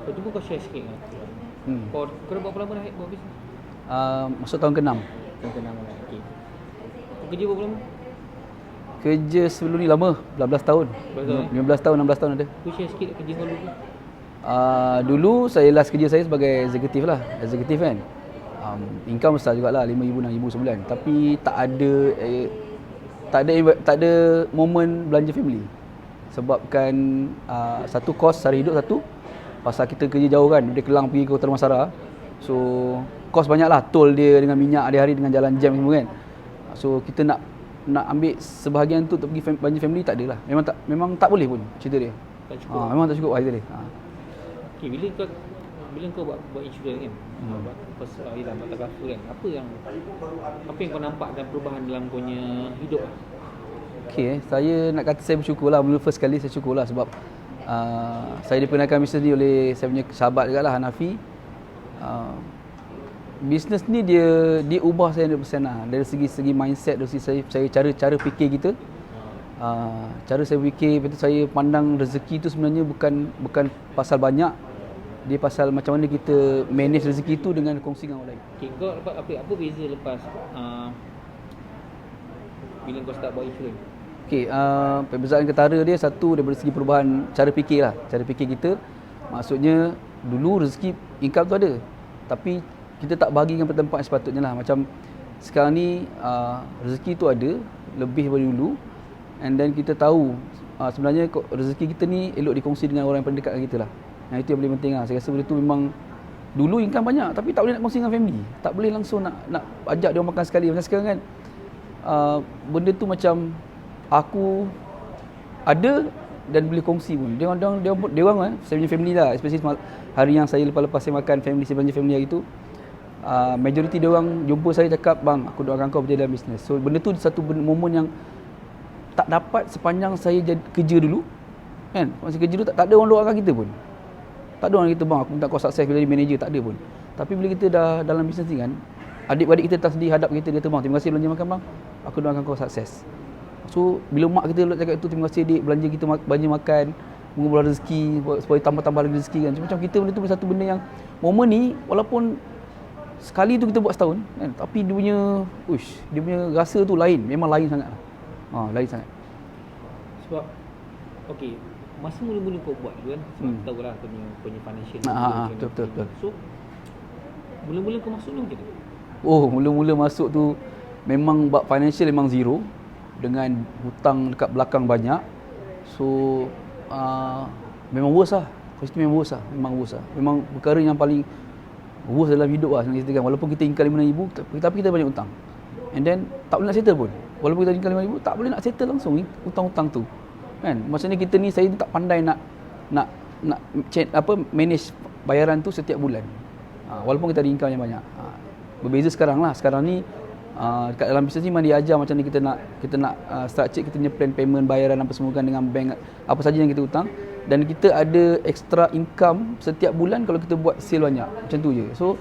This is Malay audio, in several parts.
Kau cuba kau share sikit kan. Kau dah berapa lama dah buat bisnes? Masuk tahun ke-6. Tahun ke-6 lah. Okey. Kau kerja berapa lama? Kerja sebelum ni lama, 12 tahun. 15 tahun, 16 tahun ada. Kau share sikit kerja kau dulu. Dulu saya last kerja saya sebagai eksekutif lah. Eksekutif kan. Income besar jugalah, 5,000 6,000 sebulan. Tapi tak ada momen belanja family. Sebabkan satu kos sehari hidup, satu pasal kita kerja jauh kan, dari Kelang pergi ke Kota Damansara. So kos banyak lah, tol dia dengan minyak hari-hari dengan jalan jam semua kan. So kita nak ambil sebahagian tu untuk pergi belanja family tak ada lah. Memang tak boleh pun cerita dia. Tak cukup. Memang tak cukup cerita dia. Okey, bila kau buat insurans kan, buat pasal ialah mata cover kan, apa yang kau nampak dan perubahan dalam kau punya hidup lah? Okey, saya nak kata saya bersyukur lah. Mula first kali saya syukur lah sebab saya diperkenalkan bisnes ni oleh saya punya sahabat juga lah, Hanafi. Bisnes ni dia ubah saya 100% lah. Dari segi mindset, dari segi saya cara fikir kita. Cara saya fikir, betul saya pandang rezeki tu sebenarnya bukan pasal banyak. Dia pasal macam mana kita manage rezeki tu dengan kongsi dengan orang lain. Okey, kau apa beza lepas bila kau start buat insurans? Okey, perbezaan ketara dia satu daripada segi perubahan cara fikir lah. Cara fikir kita, maksudnya dulu rezeki income tu ada, tapi kita tak bahagikan pada tempat yang sepatutnya lah. Macam sekarang ni rezeki tu ada lebih daripada dulu, and then kita tahu sebenarnya rezeki kita ni elok dikongsi dengan orang yang paling dekat dengan kita lah. Yang itu yang paling penting lah. Saya rasa benda tu memang dulu income banyak tapi tak boleh nak kongsi dengan family, tak boleh langsung nak ajak dia orang makan sekali. Macam sekarang kan, benda tu macam aku ada dan boleh kongsi pun. Dia orang saya punya family lah, especially hari yang saya lepas saya makan family, saya belanja family hari tu, majoriti dia orang jumpa saya cakap, "Bang, aku doakan kau berjaya dalam bisnes." So benda tu satu momen yang tak dapat sepanjang saya kerja dulu kan. Masa kerja dulu tak ada orang doakan kita pun. Tak ada orang kita, "Bang, aku minta kau sukses jadi manager." Tak ada pun. Tapi bila kita dah dalam bisnes ni kan, adik-beradik kita tak sedih hadap kita, dia kata, "Bang, terima kasih belanja makan bang. Aku doakan kau sukses." So bila mak kita cakap itu, "Terima kasih dik, belanja kita belanja makan, mengumpulkan rezeki supaya tambah-tambah lagi rezeki," kan. Macam kita benda tu satu benda yang momen ni walaupun sekali tu kita buat setahun kan, tapi dia punya rasa tu lain, memang lain sangatlah. Lain sangat. Sebab okey, masa mula-mula kau buat tu kan, sebab tahu lah kau punya financial. Betul. So mula-mula kau masuk ni macam mana? Mula-mula masuk tu memang financial memang zero, dengan hutang dekat belakang banyak. So memang worst lah. Pasti memang worst lah. Memang perkara yang paling worst dalam hidup lah senang ceritakan. Walaupun kita income 5,000 tapi kita banyak hutang. And then tak boleh nak settle pun. Walaupun kita income 5,000 tak boleh nak settle langsung hutang-hutang tu. Kan? Maksudnya kita ni, saya tak pandai nak manage bayaran tu setiap bulan. Walaupun kita ada income yang banyak. Berbeza sekarang lah. Sekarang ni dekat dalam bisnes ni memang diajar macam ni, kita nak structure kita punya plan payment, bayaran apa semua kan dengan bank, apa saja yang kita hutang, dan kita ada extra income setiap bulan kalau kita buat sale banyak. Macam tu je. So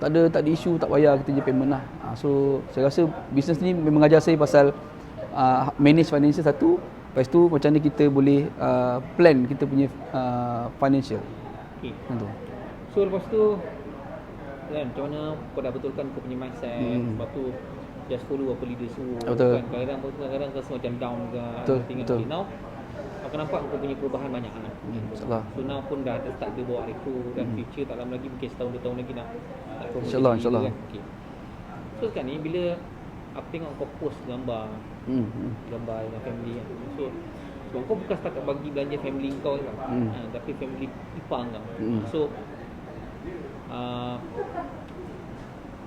tak ada isu, tak payah kita je payment lah. So saya rasa bisnes ni memang ajar saya pasal manage financial satu, lepas tu macam ni kita boleh plan kita punya financial. Okay. Macam tu. So lepas tu kan, macam mana kau dah betulkan kau punya mindset, lepas tu just follow apa leader suruh. Betul. Kan kadang-kadang rasa macam down ke. Betul. Now aku nampak kau punya perubahan banyak kan. InsyaAllah. So now pun dah start dia bawa recruit, dan future tak lama lagi, mungkin setahun 2 tahun lagi nak InsyaAllah. kan? Okay. So sekarang ni bila aku tengok kau post gambar dengan family kan. So kau bukan setakat bagi belanja family kau kan, tapi family ipar kau. So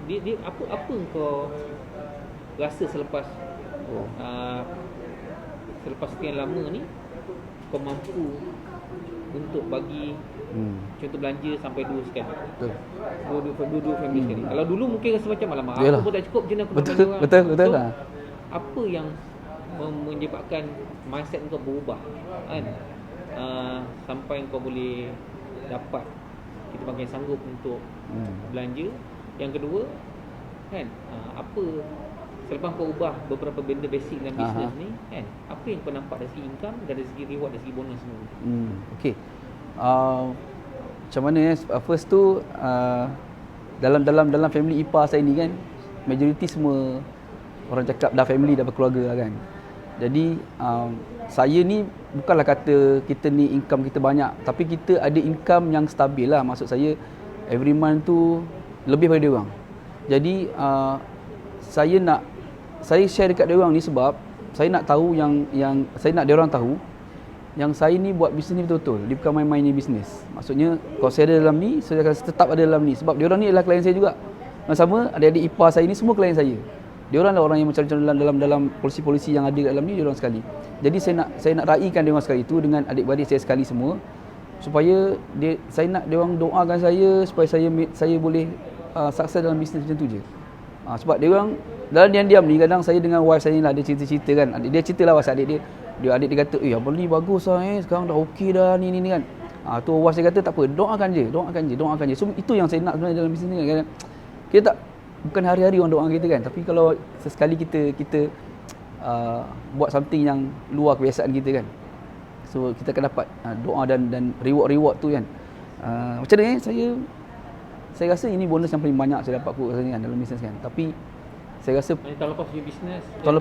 dia apa kau rasa selepas sekian lama ni kau mampu untuk bagi contoh belanja sampai 2 sekali. Betul. Dua family sekali. Kalau dulu mungkin rasa macam alamak aku pun tak cukup, macam mana aku nak belanja orang. Betul So, lah. apa yang menyebabkan mindset kau berubah kan, sampai kau boleh dapat kita panggil sanggup untuk belanja. Yang kedua kan, apa selepas kau ubah beberapa benda basic dalam bisnes ni kan, apa yang kau nampak dari segi income, dari segi reward, dari segi bonus semua? Okey. macam mana first tu dalam family ipar saya ni kan, majoriti semua orang cakap dah family, dah berkeluarga lah kan. Jadi saya ni bukanlah kata kita ni income kita banyak, tapi kita ada income yang stabil lah. Maksud saya every month tu lebih daripada dia orang. Jadi saya share dekat dia orang ni sebab saya nak tahu yang saya nak dia orang tahu yang saya ni buat bisnes ni betul-betul. Dia bukan main-main ni bisnes. Maksudnya kalau saya ada dalam ni, saya akan tetap ada dalam ni sebab dia orang ni adalah klien saya juga. Sama adik-adik ipar saya ni semua klien saya. Dia orang lah orang yang macam dalam polisi-polisi yang ada kat dalam ni, dia orang sekali. Jadi saya nak raikan dia orang sekali tu dengan adik-beradik saya sekali semua, supaya saya nak dia orang doakan saya supaya saya boleh sukses dalam bisnes macam tu je. Sebab dia orang dalam diam-diam ni kadang saya dengan wife saya ni lah, dia cerita-cerita kan. Dia ceritalah pasal adik dia kata, abang ni bagus lah sekarang dah okey dah ni kan. Tu wife saya kata tak apa, doakan je. So itu yang saya nak sebenarnya dalam bisnes ni kan. Kita tak, bukan hari-hari orang doa kita kan, tapi kalau sesekali kita buat something yang luar kebiasaan kita kan, so kita akan dapat doa dan reward tu kan. Macam mana saya rasa ini bonus yang paling banyak saya dapat kot rasanya kan dalam bisnes kan. Tapi saya rasa tahun lepas punya bisnes, tahun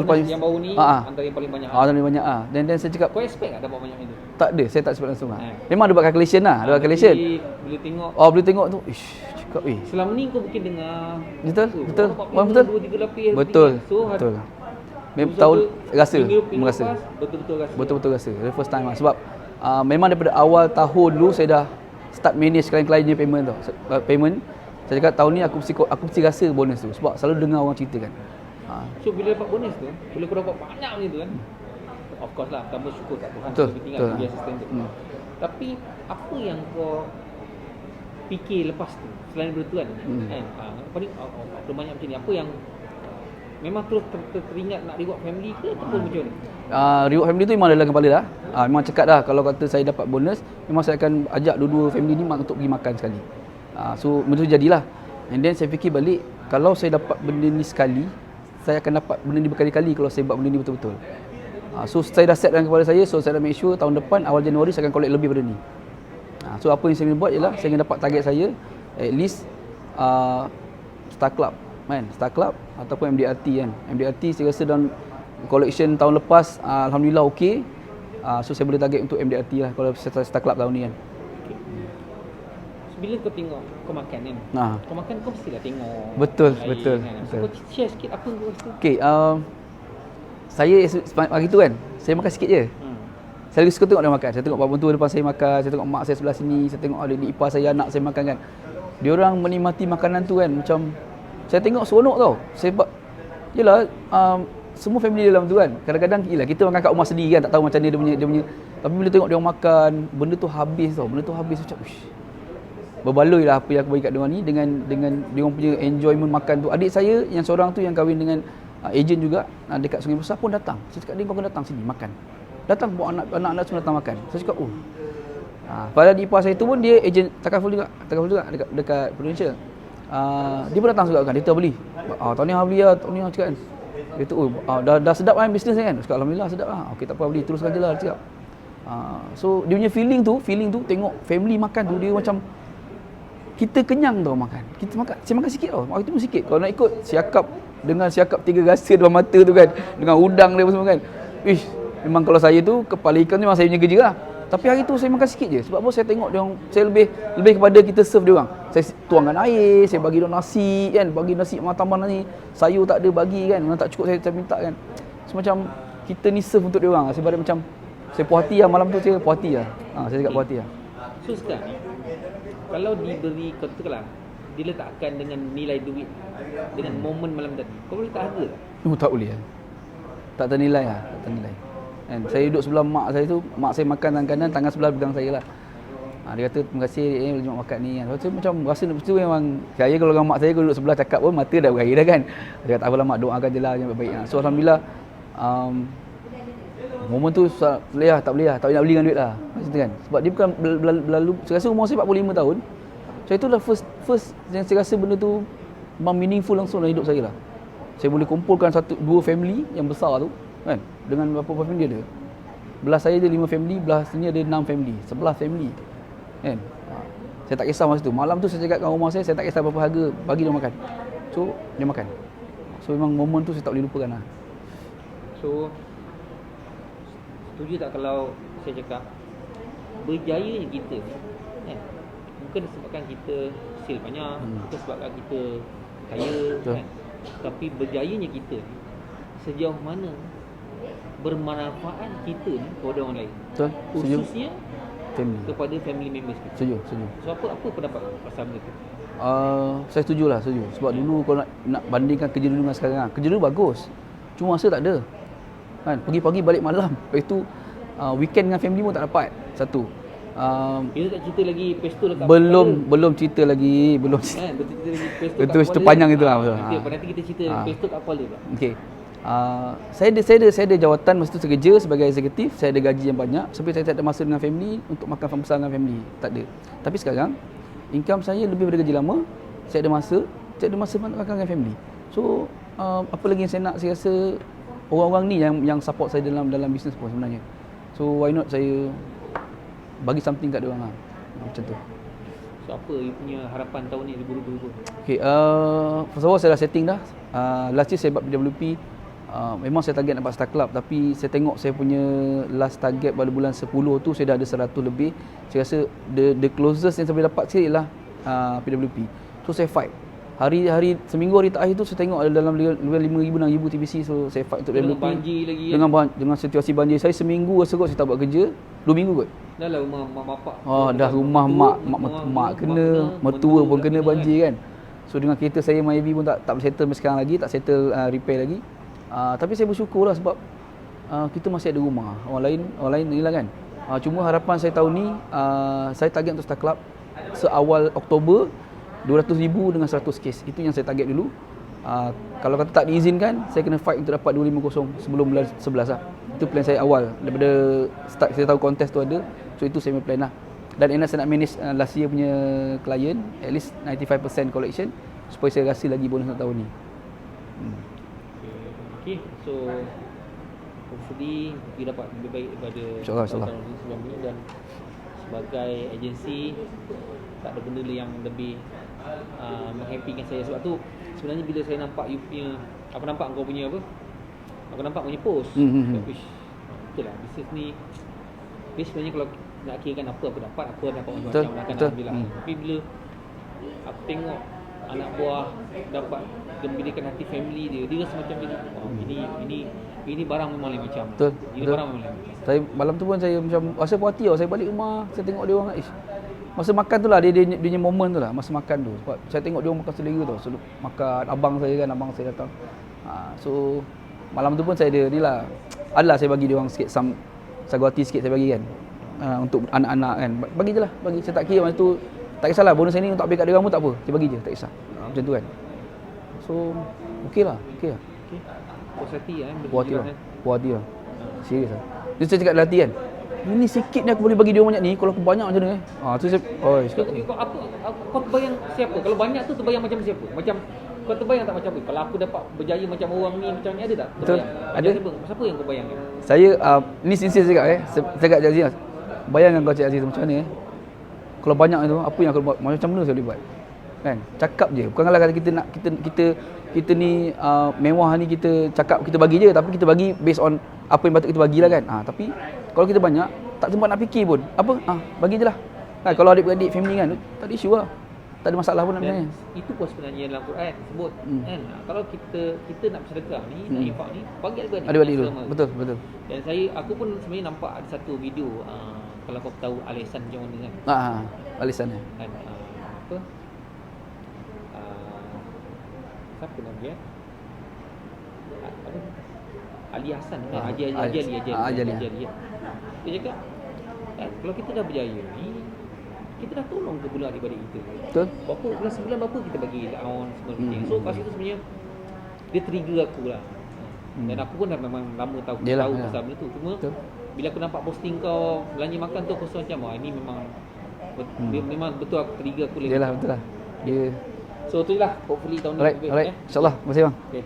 lepas yang baru ni antara yang paling banyak. Antara yang banyak dan saya cakap kau expect tak dapat banyak itu? Tak ada, saya tak expect langsung memang ada buat calculation ada calculation. Boleh tengok. Boleh tengok tu. Cakap selama ni kau mungkin dengar betul. Betul. 2-3 lapis. Betul. Memang tahun rasa. Betul-betul rasa. The first time lah. Sebab memang daripada awal tahun dulu saya dah start manage klien-klien punya payment tau. Payment. Saya cakap tahun ni aku mesti rasa bonus tu sebab selalu dengar orang cerita kan. So bila dapat bonus tu, bila kau dapat banyak macam tu kan, of course lah, kamu syukur kat Tuhan. Betul. Tinggal biasa standard. Tapi apa yang kau fikir lepas tu selain daripada tu kan? Paling banyak macam ni. Apa yang memang terus teringat nak reward family ke ataupun macam ni? Reward family tu memang dalam kepala dah. Memang cakap dah kalau kata saya dapat bonus, memang saya akan ajak dua-dua family ni untuk pergi makan sekali. So benda tu jadilah. And then saya fikir balik, kalau saya dapat benda ni sekali, saya akan dapat benda ni berkali-kali kalau saya buat benda ni betul-betul. So saya dah set dalam kepala saya, so saya dah make sure tahun depan awal Januari saya akan collect lebih daripada ni. So apa yang saya ingin buat ialah saya ingin dapat target saya at least Star Club kan, Star Club ataupun MDRT kan. MDRT saya rasa dalam collection tahun lepas alhamdulillah okey. So saya boleh target untuk MDRT lah kalau Star Club tahun ni kan. Okay. Bila kau tengok kau makan kan, kau makan kau mestilah tengok betul kan? betul. So, kau share sikit apa kau rasa? Okay, saya hari tu kan saya makan sikit je. Saya lagi suka tengok dia makan. Saya tengok pak mentua depan saya makan, saya tengok mak saya sebelah sini, saya tengok adik ipar saya, anak saya makan kan. Diorang menikmati makanan tu kan, macam saya tengok seronok tau. Yelah, semua family dalam tu kan. Kadang-kadang kita makan kat rumah sendiri kan, tak tahu macam mana dia punya. Tapi bila tengok dia makan, benda tu habis tau. Benda tu habis macam berbaloi lah apa yang aku bagi kat diorang ni dengan diorang punya enjoyment makan tu. Adik saya yang seorang tu yang kahwin dengan ejen juga dekat Sungai Besar pun datang. Saya cakap dia kau kena datang sini makan. Datang bawa anak-anak semua datang makan. Saya cakap padahal di ipar saya tu pun dia ejen takaful juga dekat Prudential. Dia pun datang juga kan, dia tahu beli. Tahun ni beli lah, tahun ni cakap kan. Dia tu dah sedap kan bisnes kan. Cakap alhamdulillah sedap lah. Okey tak apa beli, teruskan je lah dia cakap. So dia punya feeling tu tengok family makan tu dia macam kita kenyang tau makan. Kita makan, saya makan sikit tau. Waktu tu pun sikit. Kalau nak ikut siakap 3 rasa depan mata tu kan, dengan udang dia semua kan. Memang kalau saya tu kepala ikan tu memang saya punya kerja lah. Tapi hari tu saya makan sikit je. Sebab apa saya tengok dia orang, saya lebih kepada kita serve dia orang. Saya tuangkan air, saya bagi dia nasi kan, bagi nasi tambah nasi. Sayur tak ada bagi kan. Memang tak cukup saya minta kan. So macam kita ni serve untuk dia orang. Saya balik macam saya puas hati lah malam tu, saya puas hati lah. Saya cakap puas hati lah. So sekarang kalau diberi katakanlah diletakkan dengan nilai duit dengan momen malam tadi, kau boleh tak harga tak? Tak boleh lah. Tak ternilai lah, tak ternilai. Kan, saya duduk sebelah mak saya tu, mak saya makan tangan kanan, tangan sebelah pegang saya lah. Dia kata terima kasih boleh jumpa makan ni kan. Saya macam rasa tu memang saya kalau dengan mak saya duduk sebelah cakap pun mata dah berair dah kan. Dia kata tak apalah mak, doakan je lah yang baik-baik. So alhamdulillah momen tu tak boleh lah, tak nak beli dengan duit lah. Macam tu kan. Sebab dia bukan berlalu, saya rasa umur saya 45 tahun. So itulah first yang saya rasa benda tu meaningful langsung dalam hidup saya lah. Saya boleh kumpulkan 2 family yang besar tu kan, dengan berapa family dia ada. Belah saya ada 5 family, belah sini ada 6 family, 11 family kan. Saya tak kisah masa tu. Malam tu saya cakap dengan rumah saya tak kisah berapa harga, bagi dia makan. So, dia makan. So memang momen tu saya tak boleh lupakan lah. So setuju tak kalau saya cakap berjayanya kita ni kan, bukan disebabkan kita hasil banyak, bukan sebabkan kita kaya kan, tapi berjayanya kita ni sejauh mana bermanfaat kita ni kepada orang lain. Betul. Khususnya family. kepada family members kita. Setuju. So apa pendapat pasal benda tu? Saya setuju. Sebab dulu kalau nak bandingkan kerja dulu dengan sekarang, kerja dulu bagus, cuma masa tak ada kan. Pagi-pagi balik malam, lepas tu weekend dengan family pun tak dapat. Satu, kita tak cerita lagi pestol dekat belum cerita lagi kan, cerita lagi pestol betul, cerita panjang itu lah. Nanti kita cerita pestol kat kepala pula. Okey. Saya ada jawatan masa tu, saya kerja sebagai eksekutif, saya ada gaji yang banyak, sampai saya tak ada masa dengan family untuk makan besar dengan family, tak ada. Tapi sekarang income saya lebih daripada gaji lama, saya ada masa untuk makan dengan family. So apa lagi yang saya nak, saya rasa orang-orang ni yang support saya dalam bisnes pun sebenarnya. So why not saya bagi something kat dia orang lah. Macam tu. So apa you punya harapan tahun ni 2022? Okay, first of all saya dah setting dah. Last year saya buat PWP, memang saya target nak buat Star Club, tapi saya tengok saya punya last target pada bulan 10 tu saya dah ada 100 lebih. Saya rasa the closest yang saya boleh dapat sikit ialah PWP. So saya fight. Seminggu hari terakhir tu saya tengok ada dalam 5,000 6,000 TBC, so saya fight untuk dengan PWP. banjir lagi Dengan situasi banjir. Saya seminggu rasa kot saya tak buat kerja, 2 minggu kot. dah lah rumah mak bapak. Dah rumah mak kena, mertua pun kena banjir kan. So dengan kereta saya Maybe pun tak settle sampai sekarang lagi, tak settle repair lagi. Tapi saya bersyukur lah sebab kita masih ada rumah. Orang lain ni lah kan. Cuma harapan saya tahun ni, saya target untuk Star Club seawal Oktober 200,000 dengan 100 kes. Itu yang saya target dulu. Kalau kata tak diizinkan, saya kena fight untuk dapat 250 sebelum bulan 11 lah. Itu plan saya awal. Daripada start saya tahu kontes tu ada, so itu saya punya plan lah. Dan enak saya nak manage last year punya client, at least 95% collection, supaya saya rasa lagi bonus untuk tahun ni. Okay, so hopefully kita dapat lebih baik daripada InsyaAllah. tahun sebelum ni. Dan sebagai agensi, tak ada benda yang lebih menghappykan saya. Sebab tu sebenarnya bila saya nampak you punya, aku nampak kau punya post, betul lah, bisnes ni sebenarnya kalau nak kirakan apa aku dapat macam lah kan, alhamdulillah. Tapi bila aku tengok anak buah dapat gembirakan hati family dia rasa macam ini barang memang lain macam. Betul. Barang memang lain macam. Saya malam tu pun saya macam rasa puas hati tau. Saya balik rumah, saya tengok dia orang, masa makan tu lah, dia punya moment tu lah, masa makan tu. Sebab saya tengok dia orang makan selera tau. So, makan abang saya datang. So malam tu pun saya ada ni lah, adalah saya bagi dia orang sikit sagwati sikit saya bagi kan. Untuk anak-anak kan. Bagi je lah, bagi. Saya tak kira masa tu, tak kisahlah bonus saya ni untuk ambil kat dia orang pun tak apa. Saya bagi je, tak kisah. Macam tu kan. So okey lah. Puas hati Puas hati lah. Serius lah. Jadi saya cakap dalam hati kan, ini sikit ni aku boleh bagi dia orang banyak ni, kalau aku banyak macam mana tu saya kau terbayang siapa? Kalau banyak tu terbayang macam siapa? Macam kau terbayang tak macam apa? Kalau aku dapat berjaya macam orang ni, macam ni, ada tak? Betul. Ada. Siapa yang kau bayangkan? Saya ni sincere cakap saya cakap Cik Aziz, bayangkan kau Cik Aziz macam mana kalau banyak tu, apa yang aku buat, macam mana saya boleh buat kan? Cakap je, bukanlah kata kita nak kita ni mewah ni kita cakap kita bagi je, tapi kita bagi based on apa yang patut kita bagilah kan. Tapi kalau kita banyak, tak sempat nak fikir pun, bagi je lah kan. Kalau adik-beradik family kan, tak ada isu lah, tak ada masalah pun sebenarnya. Itu pun sebenarnya dalam Quran sebut kan, kalau kita nak bersedekah ni, nak infak ni, bagi adik-beradik dulu. Betul. Dan aku pun sebenarnya nampak ada satu video, kalau kau tahu Alisan macam mana kan. Alisan kan, apa siapa nama dia? Ali Hassan kan? Haji Ali. Dia cakap kan, kalau kita dah berjaya ni, kita dah tolong ke pula adik-adik kita. Betul. Bulan sebulan berapa kita bagi allowance semua. So kat situ sebenarnya dia trigger aku lah. Dan aku pun dah memang lama tahu pasal benda tu. Cuma bila aku nampak posting kau belanja makan tu, aku rasa macam ini memang betul aku trigger aku lagi. Yalah, betul lah. Dia So tu je lah, hopefully tahun ni Alright. InsyaAllah. Terima kasih bang. Okay.